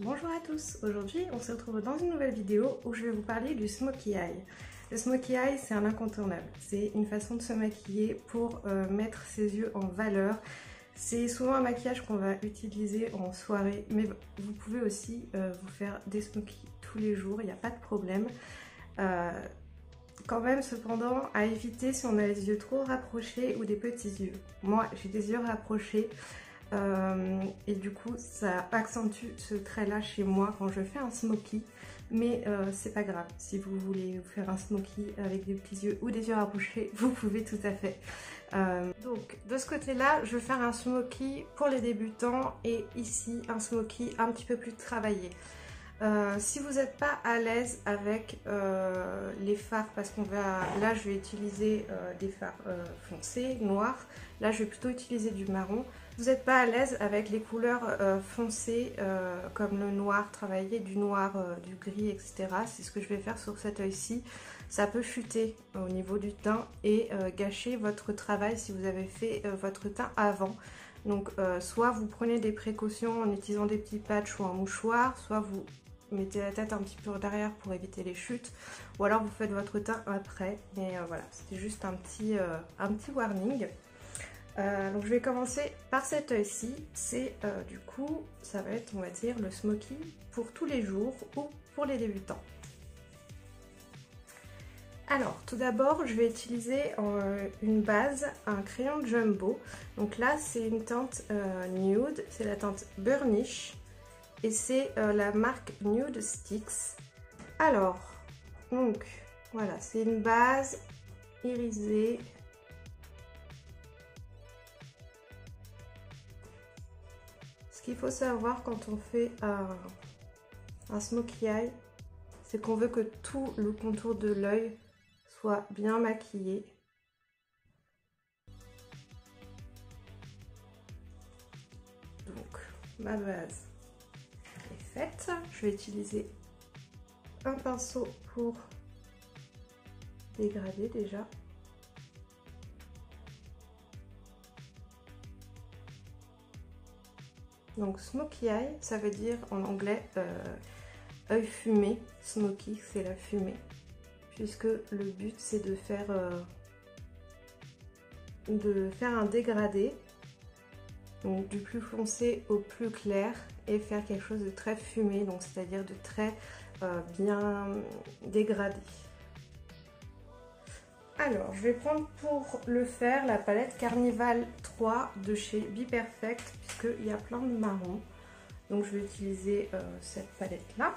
Bonjour à tous, aujourd'hui on se retrouve dans une nouvelle vidéo où je vais vous parler du smokey eye. Le smokey eye c'est un incontournable, c'est une façon de se maquiller pour mettre ses yeux en valeur. C'est souvent un maquillage qu'on va utiliser en soirée, mais vous pouvez aussi vous faire des smokies tous les jours, il n'y a pas de problème. Quand même cependant à éviter si on a les yeux trop rapprochés ou des petits yeux. Moi j'ai des yeux rapprochés. Et du coup ça accentue ce trait là chez moi quand je fais un smokey, mais c'est pas grave, si vous voulez vous faire un smokey avec des petits yeux ou des yeux rapprochés, vous pouvez tout à fait. Donc de ce côté là je vais faire un smokey pour les débutants et ici un smokey un petit peu plus travaillé. Si vous n'êtes pas à l'aise avec les fards, parce qu'on va, là je vais utiliser des fards foncés, noirs, là je vais plutôt utiliser du marron. Si vous n'êtes pas à l'aise avec les couleurs foncées comme le noir travaillé, du noir, du gris, etc. C'est ce que je vais faire sur cet œil-ci. Ça peut chuter au niveau du teint et gâcher votre travail si vous avez fait votre teint avant. Donc soit vous prenez des précautions en utilisant des petits patchs ou un mouchoir, soit vous mettez la tête un petit peu derrière pour éviter les chutes, ou alors vous faites votre teint après. Mais voilà, c'était juste un petit warning. Donc je vais commencer par cet œil-ci. C'est du coup, ça va être, on va dire, le smokey pour tous les jours ou pour les débutants. Alors, tout d'abord, je vais utiliser une base, un crayon Jumbo. Donc là, c'est une teinte nude, c'est la teinte Burnish. Et c'est la marque Nude Sticks. Alors, donc, voilà, c'est une base irisée. Ce qu'il faut savoir quand on fait un smokey eye, c'est qu'on veut que tout le contour de l'œil soit bien maquillé. Donc, ma base est faite. Je vais utiliser un pinceau pour dégrader déjà. Donc smokey eye, ça veut dire en anglais œil fumé. Smoky, c'est la fumée. Puisque le but c'est de faire un dégradé. Donc du plus foncé au plus clair et faire quelque chose de très fumé, donc c'est-à-dire de très bien dégradé. Alors je vais prendre pour le faire la palette Carnival 3 de chez Be Perfect, puisqu'il y a plein de marrons. Donc je vais utiliser cette palette là.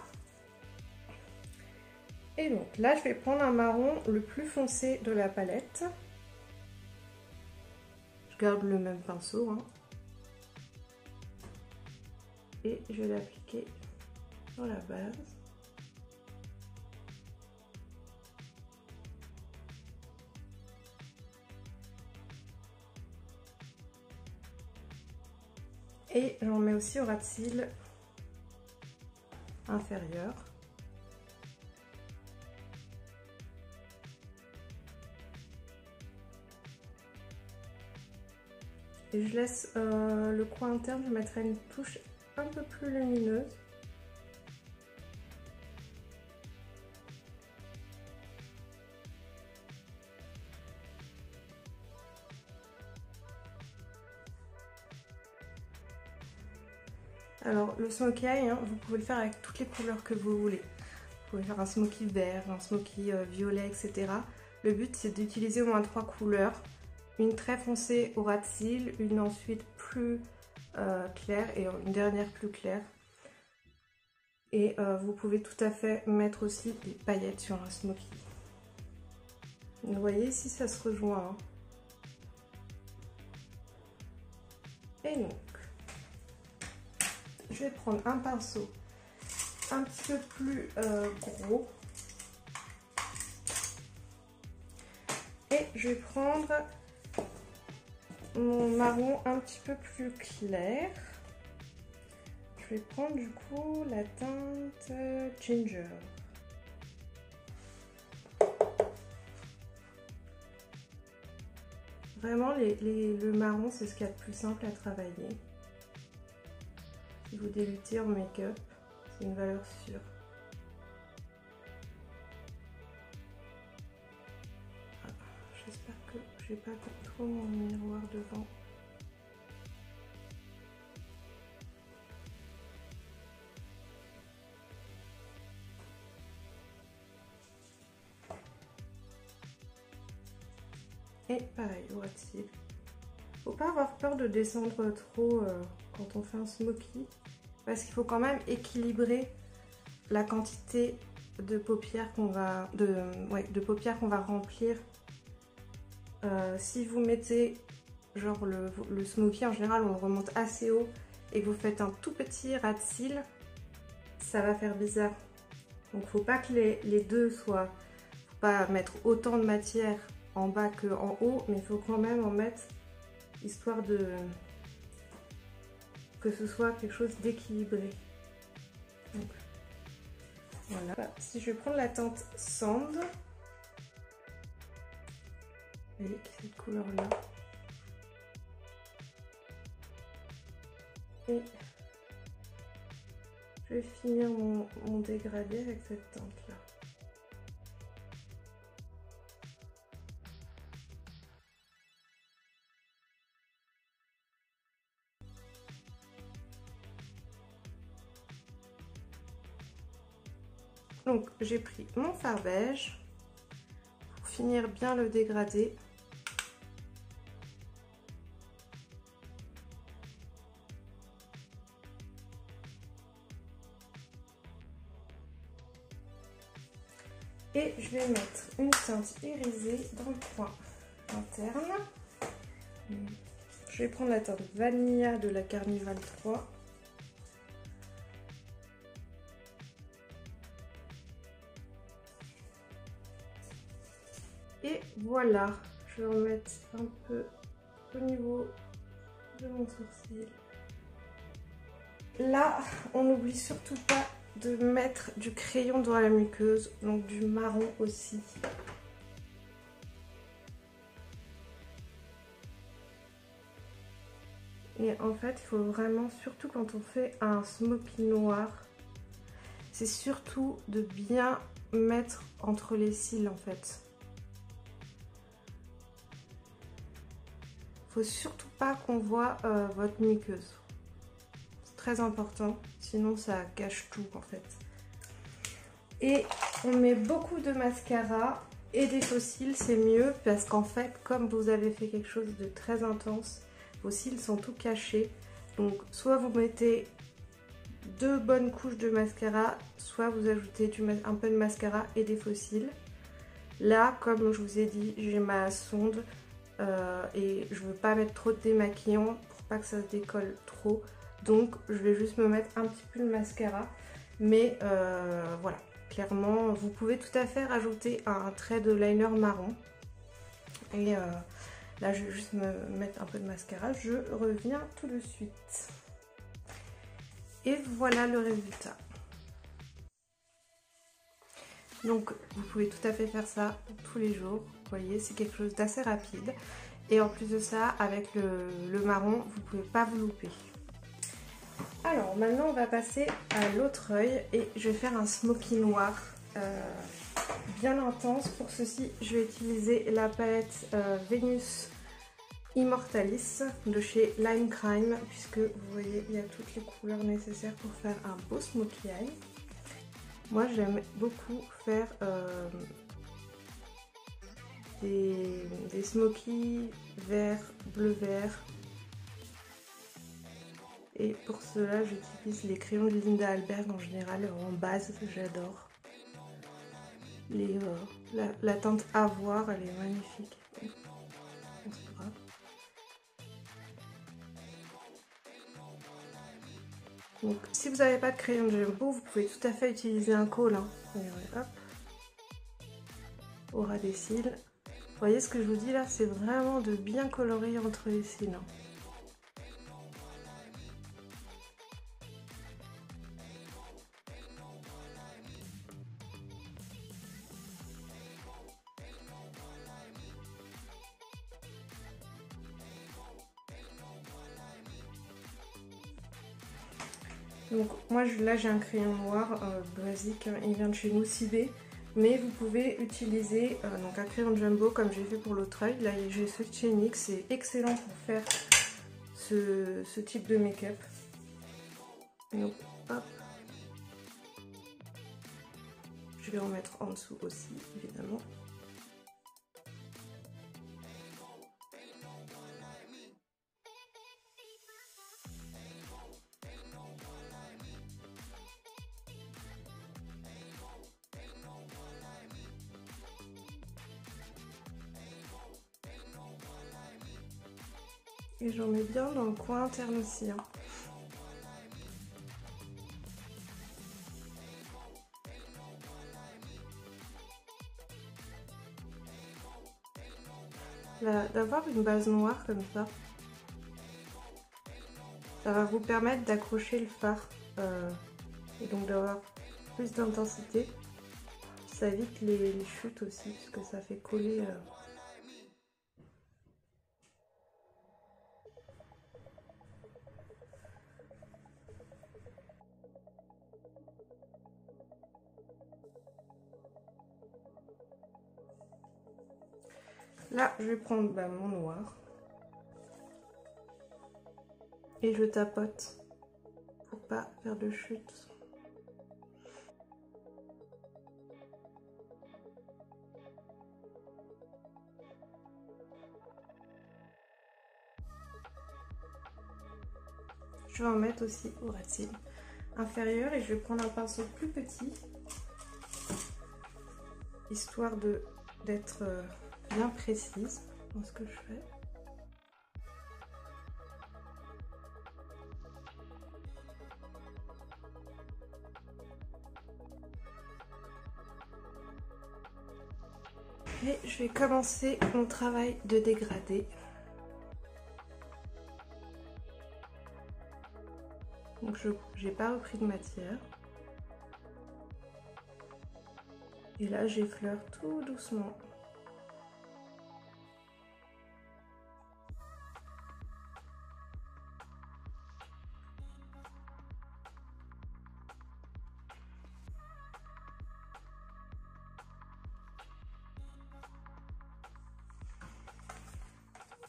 Et donc là je vais prendre un marron le plus foncé de la palette. Je garde le même pinceau, hein. Et je vais l'appliquer sur la base. Et j'en mets aussi au ras de cils inférieur. Et je laisse le coin interne, je mettrai une touche un peu plus lumineuse. Alors le smokey eye, hein, vous pouvez le faire avec toutes les couleurs que vous voulez. Vous pouvez faire un smokey vert, un smokey violet, etc. Le but c'est d'utiliser au moins 3 couleurs. Une très foncée au ras de cils, une ensuite plus claire et une dernière plus claire. Et vous pouvez tout à fait mettre aussi des paillettes sur un smokey. Vous voyez ici ça se rejoint. Hein. Et donc, je vais prendre un pinceau un petit peu plus gros. Et je vais prendre mon marron un petit peu plus clair. Je vais prendre du coup la teinte Ginger. Vraiment le marron c'est ce qu'il y a de plus simple à travailler. Si vous débutez en make-up, c'est une valeur sûre. Ah, j'espère que j'ai pas trop mon miroir devant. Et pareil, droit de cils. Faut pas avoir peur de descendre trop quand on fait un smoky, parce qu'il faut quand même équilibrer la quantité de paupières qu'on va, paupières qu'on va remplir. Si vous mettez genre le smoky, en général on le remonte assez haut et que vous faites un tout petit ras de cils, ça va faire bizarre. Donc faut pas que les deux soient, faut pas mettre autant de matière en bas que en haut, mais il faut quand même en mettre histoire de que ce soit quelque chose d'équilibré. Voilà. Si je vais prendre la teinte Sand, vous voyez cette couleur là, et je vais finir mon dégradé avec cette teinte là. Donc j'ai pris mon fard beige pour finir bien le dégradé. Et je vais mettre une teinte irisée dans le coin interne. Je vais prendre la teinte Vanilla de la Carnival 3. Et voilà, je vais en mettre un peu au niveau de mon sourcil. Là, on n'oublie surtout pas de mettre du crayon dans la muqueuse, donc du marron aussi. Et en fait, il faut vraiment, surtout quand on fait un smoky noir, c'est surtout de bien mettre entre les cils en fait. Faut surtout pas qu'on voit votre muqueuse. C'est très important, sinon ça cache tout en fait. Et on met beaucoup de mascara et des faux cils, c'est mieux parce qu'en fait, comme vous avez fait quelque chose de très intense, vos cils sont tout cachés. Donc soit vous mettez 2 bonnes couches de mascara, soit vous ajoutez un peu de mascara et des faux cils. Là, comme je vous ai dit, j'ai ma sonde. Et je veux pas mettre trop de démaquillant pour pas que ça se décolle trop, donc je vais juste me mettre un petit peu de mascara, mais voilà, clairement vous pouvez tout à fait rajouter un trait de liner marron. Et là je vais juste me mettre un peu de mascara, je reviens tout de suite. Et voilà le résultat. Donc vous pouvez tout à fait faire ça tous les jours, vous voyez, c'est quelque chose d'assez rapide. Et en plus de ça, avec le marron, vous ne pouvez pas vous louper. Alors maintenant on va passer à l'autre œil et je vais faire un smoky noir bien intense. Pour ceci, je vais utiliser la palette Venus Immortalis de chez Lime Crime, puisque vous voyez, il y a toutes les couleurs nécessaires pour faire un beau smoky eye. Moi j'aime beaucoup faire des smoky vert, bleu-vert. Et pour cela j'utilise les crayons de Linda Alberg en général en base, j'adore. La teinte Avoir, elle est magnifique. Donc si vous n'avez pas de crayon de Jumbo, vous pouvez tout à fait utiliser un col. Hein. Hop. Au ras des cils. Vous voyez ce que je vous dis là, c'est vraiment de bien colorier entre les cils. Hein. Donc moi là j'ai un crayon noir basique, hein, il vient de chez nous, Cibé. Mais vous pouvez utiliser donc un crayon jumbo comme j'ai fait pour l'autre œil. Là j'ai ce de chez NYX, c'est excellent pour faire ce type de make-up. Donc hop. Je vais en mettre en dessous aussi évidemment. Et j'en mets bien dans le coin interne aussi. Hein. D'avoir une base noire comme ça va vous permettre d'accrocher le fard et donc d'avoir plus d'intensité. Ça évite les chutes aussi parce que ça fait coller. Là, je vais prendre mon noir et je tapote pour pas faire de chute. Je vais en mettre aussi au racine inférieur et je vais prendre un pinceau plus petit histoire d'être bien précise dans ce que je fais. Et je vais commencer mon travail de dégradé. Donc j'ai pas repris de matière. Et là j'effleure tout doucement.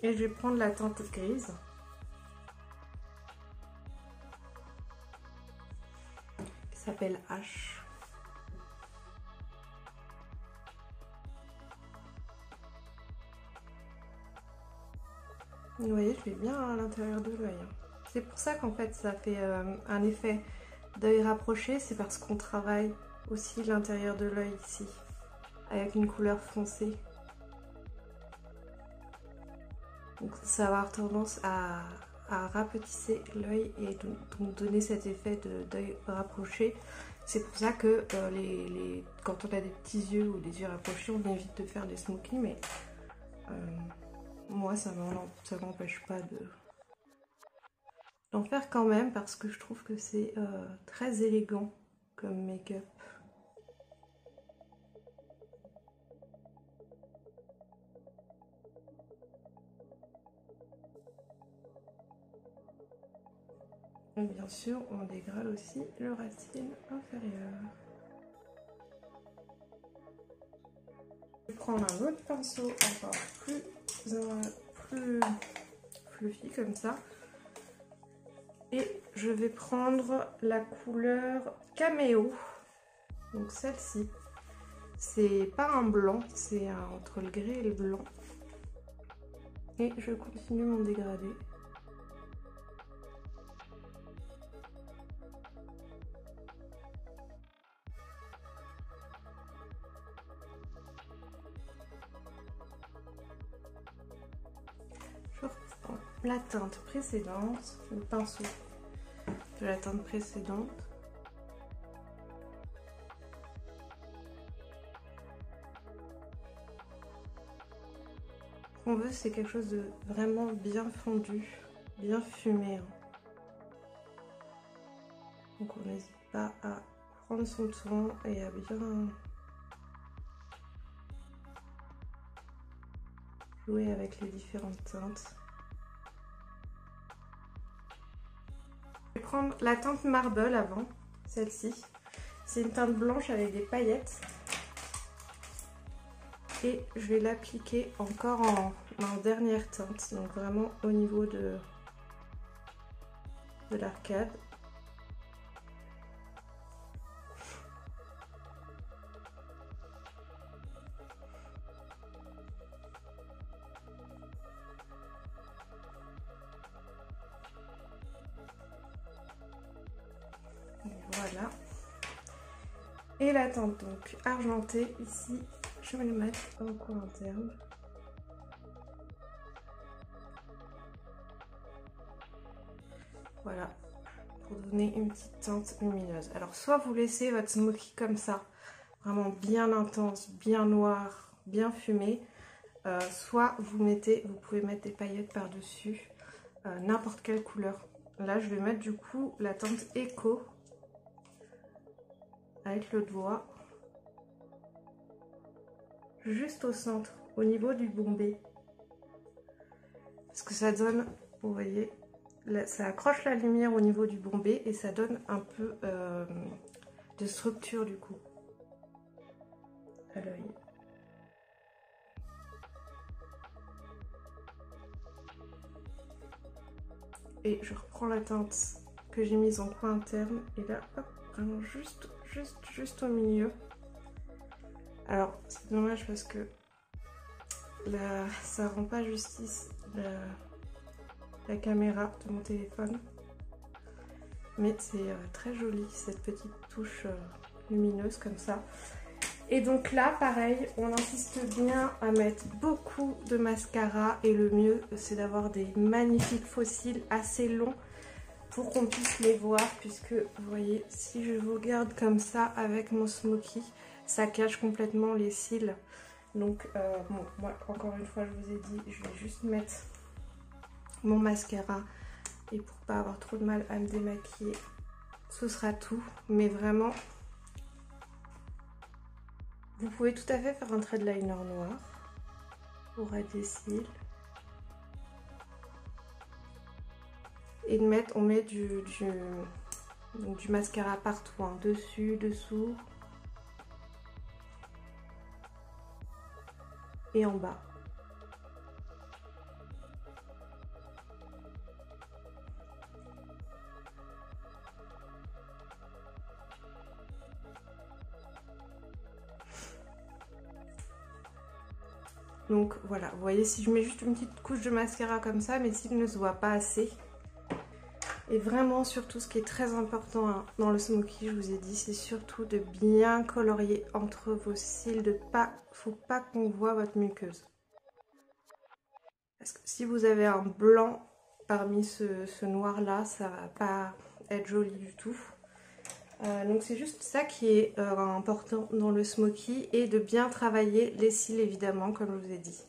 Et je vais prendre la teinte grise. Qui s'appelle H. Vous voyez, je vais bien à l'intérieur de l'œil. C'est pour ça qu'en fait ça fait un effet d'œil rapproché. C'est parce qu'on travaille aussi l'intérieur de l'œil ici. Avec une couleur foncée. Donc ça va avoir tendance à rapetisser l'œil et donc donner cet effet d'œil rapproché. C'est pour ça que quand on a des petits yeux ou des yeux rapprochés, on évite de faire des smokies, mais moi ça m'empêche pas d'en faire quand même parce que je trouve que c'est très élégant comme make-up. Et bien sûr, on dégrade aussi le racine inférieur. Je vais prendre un autre pinceau encore plus fluffy comme ça. Et je vais prendre la couleur Caméo. Donc celle-ci. C'est pas un blanc, c'est entre le gris et le blanc. Et je continue mon dégradé. Je reprends la teinte précédente, le pinceau de la teinte précédente. Ce qu'on veut, c'est quelque chose de vraiment bien fondu, bien fumé. Donc on n'hésite pas à prendre son temps et à bien jouer avec les différentes teintes. Je vais prendre la teinte Marble avant, celle-ci. C'est une teinte blanche avec des paillettes. Et je vais l'appliquer encore en dernière teinte, donc vraiment au niveau de l'arcade. Voilà. Et la teinte donc argentée ici, je vais le mettre au coin interne. Voilà, pour donner une petite teinte lumineuse. Alors soit vous laissez votre smoky comme ça, vraiment bien intense, bien noir, bien fumé, soit vous pouvez mettre des paillettes par-dessus, n'importe quelle couleur. Là je vais mettre du coup la teinte Echo avec le doigt juste au centre, au niveau du bombé, parce que ça donne, vous voyez, là, ça accroche la lumière au niveau du bombé et ça donne un peu de structure du coup à l'œil. Et je reprends la teinte que j'ai mise en coin interne et là, hop, vraiment juste au milieu. Alors c'est dommage parce que là, ça rend pas justice la caméra de mon téléphone, mais c'est très joli cette petite touche lumineuse comme ça. Et donc là pareil, on insiste bien à mettre beaucoup de mascara et le mieux c'est d'avoir des magnifiques faux cils assez longs pour qu'on puisse les voir, puisque vous voyez, si je vous regarde comme ça avec mon smoky, ça cache complètement les cils. Donc bon, moi encore une fois je vous ai dit, je vais juste mettre mon mascara et pour pas avoir trop de mal à me démaquiller, ce sera tout. Mais vraiment, vous pouvez tout à fait faire un trait de liner noir pour être des cils. Et on met du mascara partout, hein, dessus, dessous et en bas. Donc voilà, vous voyez, si je mets juste une petite couche de mascara comme ça, mes cils ne se voient pas assez. Et vraiment, surtout, ce qui est très important hein, dans le smoky, je vous ai dit, c'est surtout de bien colorier entre vos cils. Faut pas qu'on voit votre muqueuse. Parce que si vous avez un blanc parmi ce noir-là, ça va pas être joli du tout. Donc c'est juste ça qui est important dans le smoky, et de bien travailler les cils évidemment, comme je vous ai dit.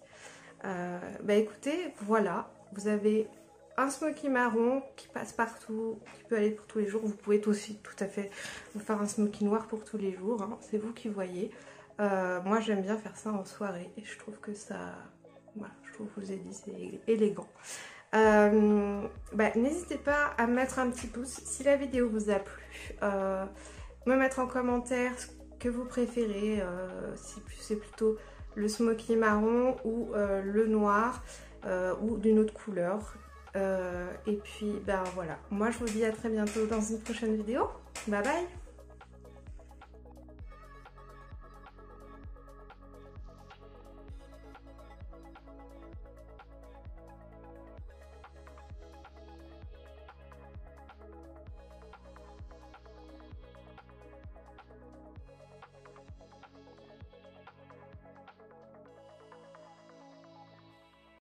Bah écoutez, voilà, vous avez un smoky marron qui passe partout, qui peut aller pour tous les jours. Vous pouvez aussi tout à fait vous faire un smoky noir pour tous les jours, hein, c'est vous qui voyez. Moi j'aime bien faire ça en soirée et je trouve que ça, voilà, je trouve que je vous ai dit, c'est élégant. N'hésitez pas à mettre un petit pouce si la vidéo vous a plu, me mettre en commentaire ce que vous préférez, si c'est plutôt le smoky marron ou le noir ou d'une autre couleur. Et puis voilà, moi je vous dis à très bientôt dans une prochaine vidéo. Bye bye.